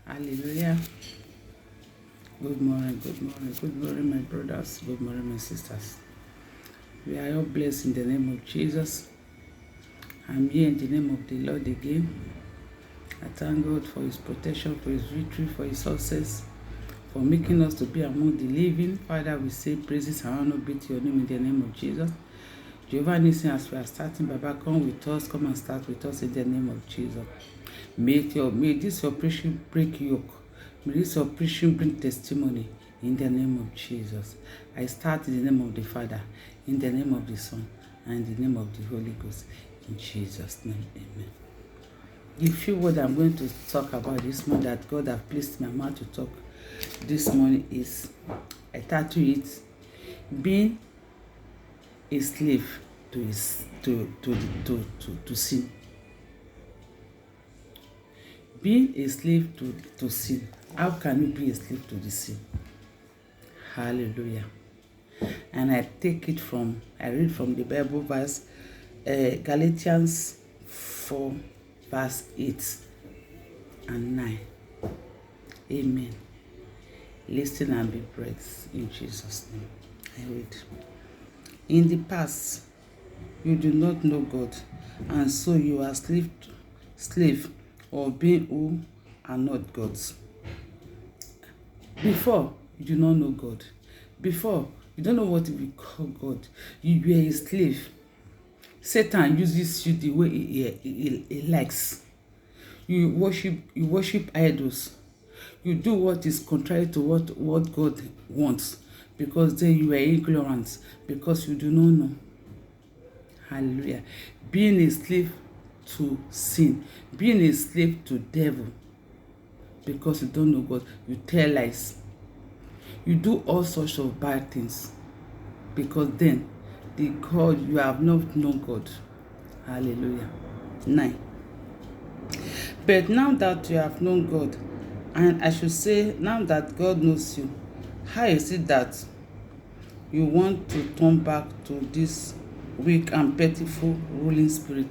Hallelujah. Good morning, good morning, good morning, my brothers. Good morning, my sisters. We are all blessed in the name of Jesus. I'm here in the name of the Lord again. I thank God for His protection, for His victory, for His success, for making us to be among the living. Father, we say praises and honor be to your name in the name of Jesus. Jehovah Nissi, as we are starting, Baba, come with us, come and start with us in the name of Jesus. May this operation break yoke. May this operation bring testimony in the name of Jesus. I start in the name of the Father, in the name of the Son, and in the name of the Holy Ghost. In Jesus' name, amen. The few words I'm going to talk about this morning that God has placed in my mouth to talk this morning is, I title it, being a slave to sin. Being a slave to sin. How can you be a slave to the sin? Hallelujah. And I read from the Bible verse, Galatians 4, verse 8 and 9. Amen. Listen and be blessed in Jesus' name. I read. In the past, you do not know God, and so you are slave of being who are not gods. Before, you do not know God. Before, you don't know what we call God. You were a slave. Satan uses you the way he likes. You worship idols. You do what is contrary to what God wants, because then you are ignorant, because you do not know. Hallelujah. Being a slave to sin, being a slave to devil, because you don't know God. You tell lies, you do all sorts of bad things, because then the God, you have not known God. Hallelujah. 9. But now that you have known God, and I should say now that God knows you, how is it that you want to turn back to this weak and pitiful ruling spirit?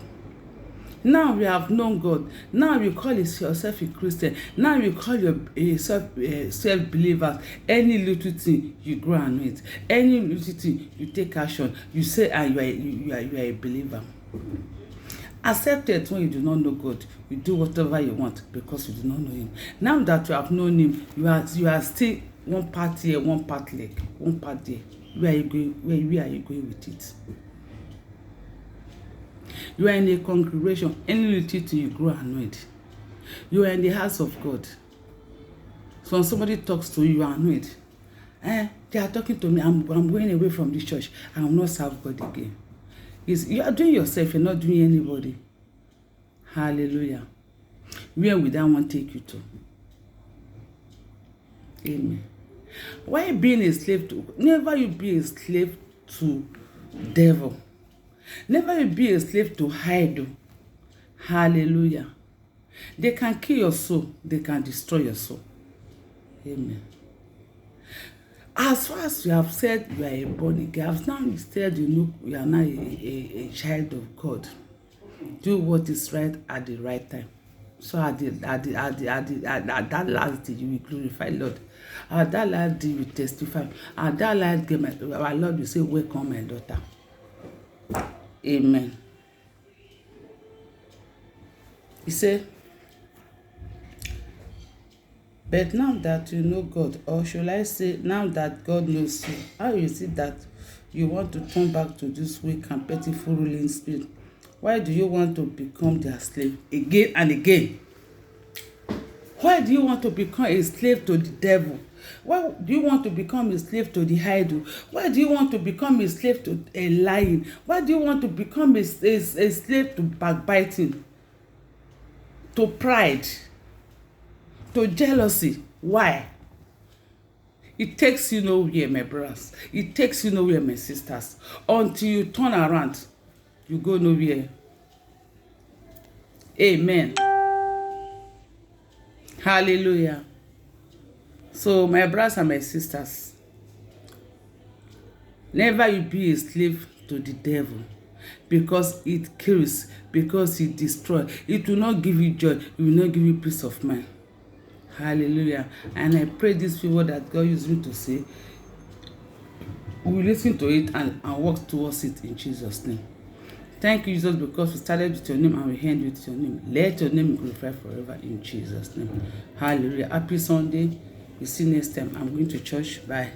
Now we have known God. Now you call yourself a Christian. Now you call yourself self-believer. Any little thing you grow annoyed. Any little thing you take action. You say you are a believer. Accept it when you do not know God. You do whatever you want because you do not know Him. Now that you have known Him, you are still one part here, one part leg, one part there. Where are you going? Where are you going with it? You are in a congregation, any little thing you grow annoyed. You are in the house of God. So when somebody talks to you, you are annoyed. They are talking to me, I'm going away from the church. I will not serve God again. You are doing yourself, you're not doing anybody. Hallelujah. Where will that one take you to? Amen. Why being a slave to? Never you be a slave to devil. Never you be a slave to idol. Hallelujah. They can kill your soul. They can destroy your soul. Amen. As far as you have said you are a born again, as now instead you are now a child of God. Do what is right at the right time. So at that last day you will glorify Lord. At that last day you will testify. At that last day our Lord will say, welcome my daughter. Amen. He said, but now that you know God, or should I say, now that God knows you, how is it that you want to turn back to this weak and pitiful ruling spirit? Why do you want to become their slave again and again? Why do you want to become a slave to the devil? Why do you want to become a slave to the idol? Why do you want to become a slave to a lying? Why do you want to become a slave to backbiting, to pride, to jealousy? Why? It takes you nowhere, my brothers. It takes you nowhere, my sisters. Until you turn around, you go nowhere. Amen. Hallelujah. So, my brothers and my sisters, never you be a slave to the devil, because it kills, because it destroys. It will not give you joy. It will not give you peace of mind. Hallelujah. And I pray this favor that God used me to say, we will listen to it and work towards it in Jesus' name. Thank you, Jesus, because we started with your name and we end with your name. Let your name be glorified forever in Jesus' name. Hallelujah. Happy Sunday. We see you next time. I'm going to church. Bye.